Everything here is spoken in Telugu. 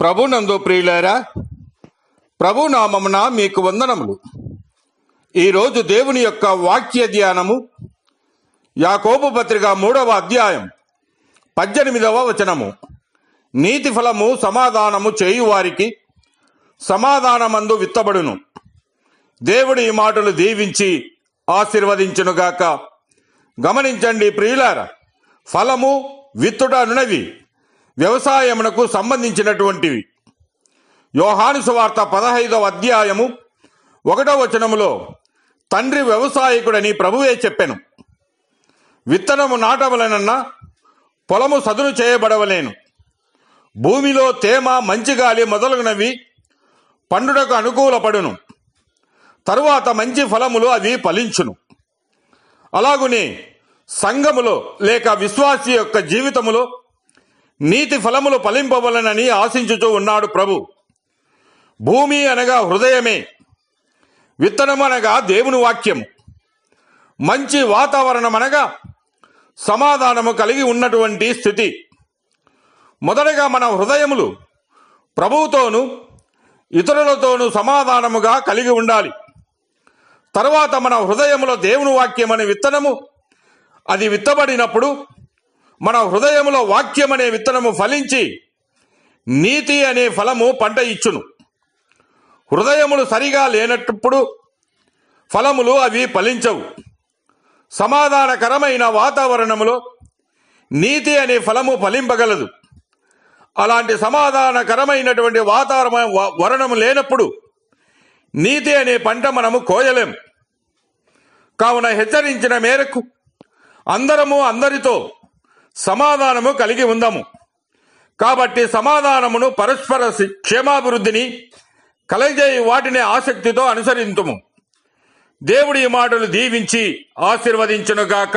ప్రభునందు ప్రియులారా, ప్రభు నామమున మీకు వందనములు. ఈరోజు దేవుని యొక్క వాక్య ధ్యానము యాకోబు పత్రిక 3వ అధ్యాయం 18వ వచనము. నీతి ఫలము సమాధానము చేయువారికి సమాధానమందు విత్తబడును. దేవుడు ఈ మాటలు దీవించి ఆశీర్వదించునుగాక. గమనించండి ప్రియులారా, ఫలము విత్తుట అనునవి వ్యవసాయమునకు సంబంధించినటువంటివి. యోహాను సువార్త 15వ అధ్యాయము 1వ వచనములో తండ్రి వ్యవసాయకుడని ప్రభువే చెప్పెను. విత్తనము నాటవలనన్నా పొలము సదును చేయబడవలేను. భూమిలో తేమ, మంచి గాలి మొదలగునవి పండుటకు అనుకూలపడును. తరువాత మంచి ఫలములు అవి ఫలించును. అలాగునే సంఘములో లేక విశ్వాసి యొక్క జీవితములో నీతి ఫలములు ఫలింపవలనని ఆశించుతూ ఉన్నాడు ప్రభు. భూమి అనగా హృదయమే, విత్తనము అనగా దేవుని వాక్యము, మంచి వాతావరణం అనగా సమాధానము కలిగి ఉన్నటువంటి స్థితి. మొదటగా మన హృదయములు ప్రభువుతోనూ ఇతరులతోనూ సమాధానముగా కలిగి ఉండాలి. తర్వాత మన హృదయములో దేవుని వాక్యం అనే విత్తనము అది విత్తబడినప్పుడు మన హృదయములో వాక్యం అనే విత్తనము ఫలించి నీతి అనే ఫలము పంట ఇచ్చును. హృదయములు సరిగా లేనప్పుడు ఫలములు అవి ఫలించవు. సమాధానకరమైన వాతావరణములో నీతి అనే ఫలము ఫలింపగలదు. అలాంటి సమాధానకరమైనటువంటి వాతావరణము లేనప్పుడు నీతి అనే పంట మనము కోయలేం. కావున హెచ్చరించిన మేరకు అందరము అందరితో సమాధానము కలిగి ఉందాము. కాబట్టి సమాధానమును, పరస్పర క్షేమాభివృద్ధిని కలగజేయి వాటిని ఆసక్తితో అనుసరింతుము. దేవుడి మాటలు దీవించి ఆశీర్వదించునుగాక.